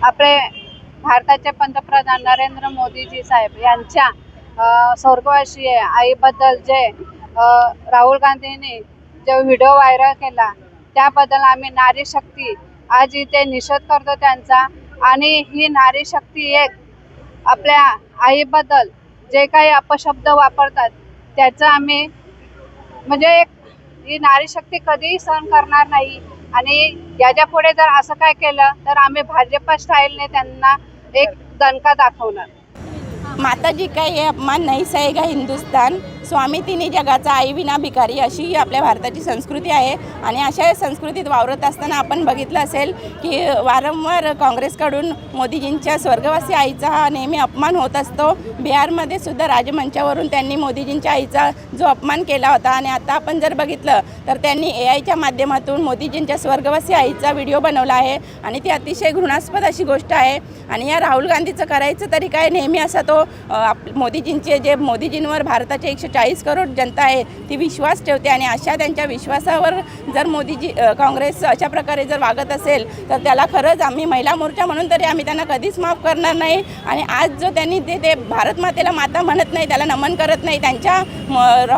आपले भारताचे पंतप्रधान नरेंद्र मोदीजी साहेब यांच्या स्वर्गवासी आईबद्दल जे राहुल गांधींनी जो व्हिडिओ व्हायरल केला त्याबद्दल आम्ही नारी शक्ती आज इथे निषेध करतो त्यांचा। आणि ही नारी शक्ती एक आपल्या आईबद्दल जे काही अपशब्द वापरतात त्याचं आम्ही म्हणजे ही नारी शक्ती कधीही सहन करणार नाही। आणि याच्या पुढे जर असं काय केलं तर आम्ही भाजप स्टाईलने त्यांना एक दणका दाखवणार। माता जी का ये अपमान नहीं सहेगा हिंदुस्तान, स्वामी तिन्ही जगाचा आई विना भिकारी, अशी ही आपल्या भारताची संस्कृती आहे। आणि अशा संस्कृतीत वावरत असताना आपण बघितलं असेल की वारंवार काँग्रेसकडून मोदीजींच्या स्वर्गवासी आईचा हा नेहमी अपमान होत असतो। बिहारमध्ये सुद्धा राजमंचावरून त्यांनी मोदीजींच्या आईचा जो अपमान केला होता आणि आता आपण जर बघितलं तर त्यांनी AIच्या माध्यमातून मोदीजींच्या स्वर्गवासी आईचा व्हिडिओ बनवला आहे आणि ती अतिशय घृणास्पद अशी गोष्ट आहे। आणि या राहुल गांधीचं करायचं तरी काय, नेहमी असा तो मोदीजींचे जे मोदीजींवर भारताचे 140 करोड जनता आहे ती विश्वास ठेवते आणि अशा त्यांच्या विश्वासावर जर मोदीजी काँग्रेस अशा प्रकारे जर वागत असेल तर त्याला खरंच आम्ही महिला मोर्चा म्हणून तरी आम्ही त्यांना कधीच माफ करणार नाही। आणि आज जो त्यांनी ते भारत मातेला माता म्हणत नाही, त्याला नमन करत नाही, त्यांच्या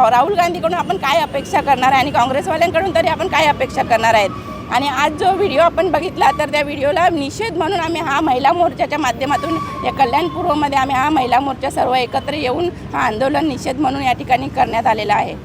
राहुल गांधीकडून आपण काय अपेक्षा करणार आहे आणि काँग्रेसवाल्यांकडून तरी आपण काय अपेक्षा करणार आहेत। आणि आज जो व्हिडिओ आपण बघितला तर त्या व्हिडिओला निषेध म्हणून आम्ही हा महिला मोर्चाच्या माध्यमातून या कल्याणपूर्वमध्ये आम्ही हा महिला मोर्चा सर्व एकत्र येऊन हा आंदोलन निषेध म्हणून या ठिकाणी करण्यात आलेला आहे।